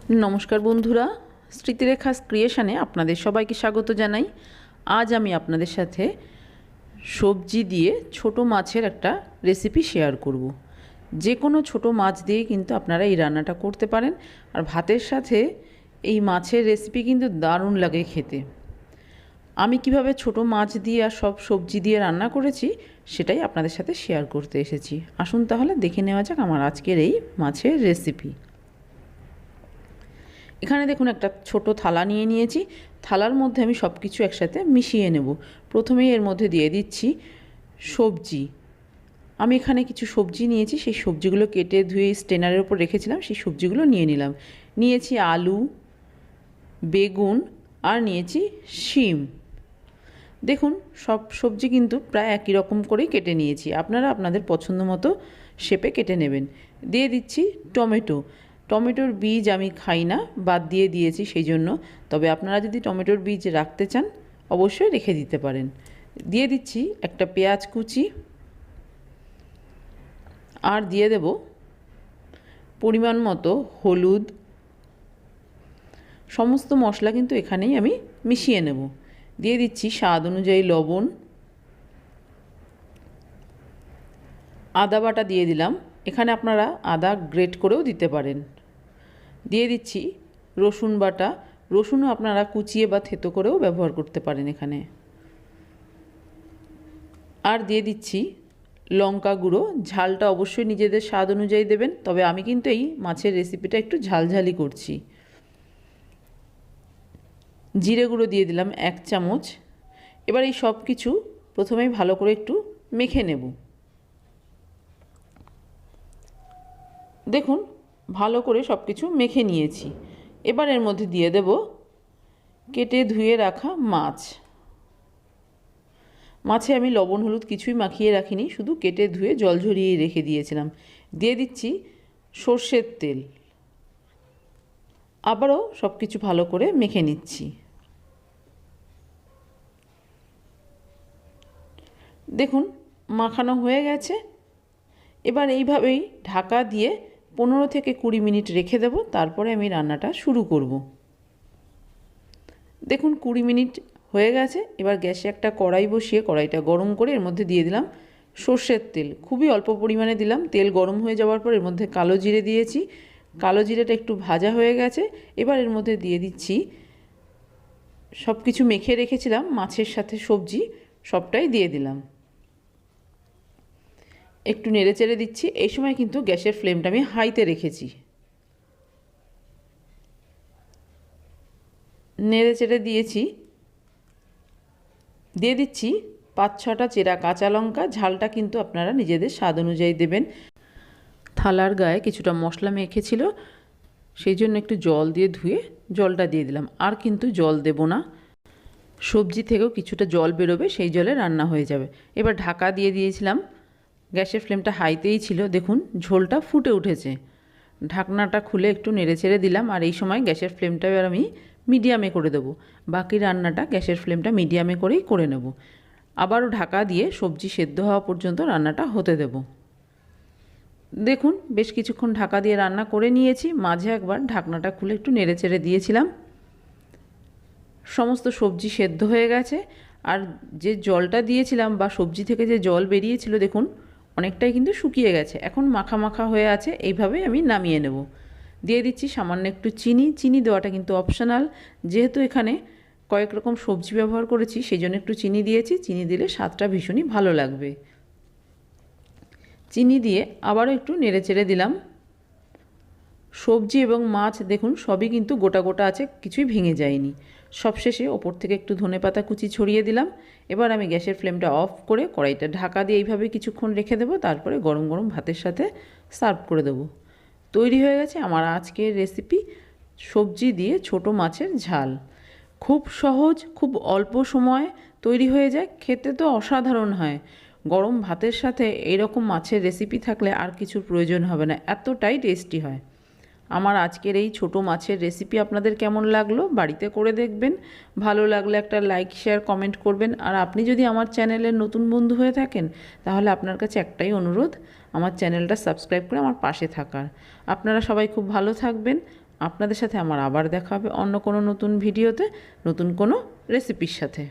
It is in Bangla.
नमस्कार बंधुरा स्मृतिरेखा क्रिएशने आपनादेर सबाइके स्वागत जानाई। आज आमी आपनादेर साथे सब्जी दिए छोटो माछेर एकटा रेसिपि शेयर करब। जे कोनो छोटो माछ दिए किन्तु आपनारा एई रान्नाटा करते पारेन और भातेर साथे एई माछेर रेसिपि किन्तु दारुण लागे खेते। आमी किभाबे छोटो माछ दिए आर सब सब्जी दिए रान्ना करेछि सेटाई आपनादेर साथे शेयर करते एसेछि। आसुन ताहले देखे नेওয়া যাক आमार आजकेर एई माछेर रेसिपि। এখানে দেখুন একটা ছোট থালা নিয়ে নিয়েছি। থালার মধ্যে আমি সব কিছু একসাথে মিশিয়ে নেব। প্রথমেই এর মধ্যে দিয়ে দিচ্ছি সবজি। আমি এখানে কিছু সবজি নিয়েছি, সেই সবজিগুলো কেটে ধুয়ে স্ট্রেনারের উপর রেখেছিলাম, সেই সবজিগুলো নিয়ে নিলাম। নিয়েছি আলু, বেগুন আর নিয়েছি শিম। দেখুন সব সবজি কিন্তু প্রায় একই রকম করেই কেটে নিয়েছি, আপনারা আপনাদের পছন্দ মতো শেপে কেটে নেবেন। দিয়ে দিচ্ছি টমেটো। টমেটোর বীজ আমি খাই না, বাদ দিয়ে দিয়েছি সেই জন্য, তবে আপনারা যদি টমেটোর বীজ রাখতে চান অবশ্যই রেখে দিতে পারেন। দিয়ে দিচ্ছি একটা পেঁয়াজ কুচি আর দিয়ে দেব পরিমাণ মতো হলুদ। সমস্ত মশলা কিন্তু এখানেই আমি মিশিয়ে নেব। দিয়ে দিচ্ছি স্বাদ অনুযায়ী লবণ। আদা বাটা দিয়ে দিলাম, এখানে আপনারা আদা গ্রেট করেও দিতে পারেন। দিয়ে দিচ্ছি রসুন বাটা। রসুনও আপনারা কুচিয়ে বা থেতো করেও ব্যবহার করতে পারেন এখানে। আর দিয়ে দিচ্ছি লঙ্কা গুঁড়ো। ঝালটা অবশ্যই নিজেদের স্বাদ অনুযায়ী দেবেন, তবে আমি কিন্তু এই মাছের রেসিপিটা একটু ঝালঝালি করছি। জিরে গুঁড়ো দিয়ে দিলাম 1 চামচ। এবার এই সব কিছু প্রথমেই ভালো করে একটু মেখে নেব। দেখুন ভালো করে সব কিছু মেখে নিয়েছি। এবার এর মধ্যে দিয়ে দেব কেটে ধুয়ে রাখা মাছ। মাছে আমি লবণ হলুদ কিছুই মাখিয়ে রাখিনি, শুধু কেটে ধুয়ে জল ঝরিয়ে রেখে দিয়েছিলাম। দিয়ে দিচ্ছি সর্ষের তেল। আবারও সব কিছু ভালো করে মেখে নিচ্ছি। দেখুন মাখানো হয়ে গেছে। এবার এইভাবেই ঢাকা দিয়ে 15 থেকে 20 মিনিট রেখে দেব, তারপরে আমি রান্নাটা শুরু করব। দেখুন 20 মিনিট হয়ে গেছে। এবার গ্যাসে একটা কড়াই বসিয়ে কড়াইটা গরম করে এর মধ্যে দিয়ে দিলাম সর্ষের তেল। খুবই অল্প পরিমাণে দিলাম। তেল গরম হয়ে যাওয়ার পর এর মধ্যে কালো জিরে দিয়েছি। কালো জিরেটা একটু ভাজা হয়ে গেছে। এবার এর মধ্যে দিয়ে দিচ্ছি সব কিছু মেখে রেখেছিলাম মাছের সাথে সবজি, সবটাই দিয়ে দিলাম। একটু নেড়ে চেড়ে দিচ্ছি। এই সময় কিন্তু গ্যাসের ফ্লেমটা আমি হাইতে রেখেছি। নেড়ে চেড়ে দিয়েছি। দিয়ে দিচ্ছি 5-6টা চেরা কাঁচা লঙ্কা। ঝালটা কিন্তু আপনারা নিজেদের স্বাদ অনুযায়ী দেবেন। থালার গায়ে কিছুটা মশলা মেখেছিল, সেই জন্য একটু জল দিয়ে ধুয়ে জলটা দিয়ে দিলাম। আর কিন্তু জল দেব না, সবজি থেকেও কিছুটা জল বেরোবে, সেই জলে রান্না হয়ে যাবে। এবার ঢাকা দিয়ে দিয়েছিলাম। গ্যাসের ফ্লেমটা হাইতেই ছিল। দেখুন ঝোলটা ফুটে উঠেছে। ঢাকনাটা খুলে একটু নেড়েচেড়ে দিলাম। আর এই সময় গ্যাসের ফ্লেমটা এবার আমি মিডিয়ামে করে দেবো। বাকি রান্নাটা গ্যাসের ফ্লেমটা মিডিয়ামে করেই করে নেব। আবারও ঢাকা দিয়ে সবজি সেদ্ধ হওয়া পর্যন্ত রান্নাটা হতে দেব। দেখুন বেশ কিছুক্ষণ ঢাকা দিয়ে রান্না করে নিয়েছি। মাঝে একবার ঢাকনাটা খুলে একটু নেড়েচেড়ে দিয়েছিলাম। সমস্ত সবজি সেদ্ধ হয়ে গেছে। আর যে জলটা দিয়েছিলাম বা সবজি থেকে যে জল বেরিয়েছিল দেখুন অনেকটাই কিন্তু শুকিয়ে গেছে। এখন মাখা মাখা হয়ে আছে। এইভাবেই আমি নামিয়ে নেব। দিয়ে দিচ্ছি সামান্য একটু চিনি। চিনি দেওয়াটা কিন্তু অপশনাল, যেহেতু এখানে কয়েক রকম সবজি ব্যবহার করেছি সেই জন্য একটু চিনি দিয়েছি। চিনি দিলে স্বাদটা ভীষণই ভালো লাগবে। চিনি দিয়ে আবারও একটু নেড়ে চেড়ে দিলাম। সবজি এবং মাছ দেখুন সবই কিন্তু গোটা গোটা আছে, কিছুই ভেঙে যায়নি। সবশেষে ওপর থেকে একটু ধনেপাতা কুচি ছড়িয়ে দিলাম। এবার আমি গ্যাসের ফ্লেমটা অফ করে কড়াইটা ঢাকা দিয়ে এইভাবে কিছুক্ষণ রেখে দেবো, তারপরে গরম গরম ভাতের সাথে সার্ভ করে দেবো। তৈরি হয়ে গেছে আমার আজকের রেসিপি সবজি দিয়ে ছোট মাছের ঝাল। খুব সহজ, খুব অল্প সময়ে তৈরি হয়ে যায়, খেতে তো অসাধারণ হয়। গরম ভাতের সাথে এইরকম মাছের রেসিপি থাকলে আর কিছুর প্রয়োজন হবে না, এতটাই টেস্টি হয়। আমার আজকের এই ছোট মাছের রেসিপি আপনাদের কেমন লাগলো বাড়িতে করে দেখবেন। ভালো লাগলে একটা লাইক শেয়ার কমেন্ট করবেন। আর আপনি যদি আমার চ্যানেলের নতুন বন্ধু হয়ে থাকেন তাহলে আপনার কাছে একটাই অনুরোধ, আমার চ্যানেলটা সাবস্ক্রাইব করে আমার পাশে থাকার। আপনারা সবাই খুব ভালো থাকবেন। আপনাদের সাথে আমার আবার দেখা হবে অন্য কোনো নতুন ভিডিওতে, নতুন কোনো রেসিপির সাথে।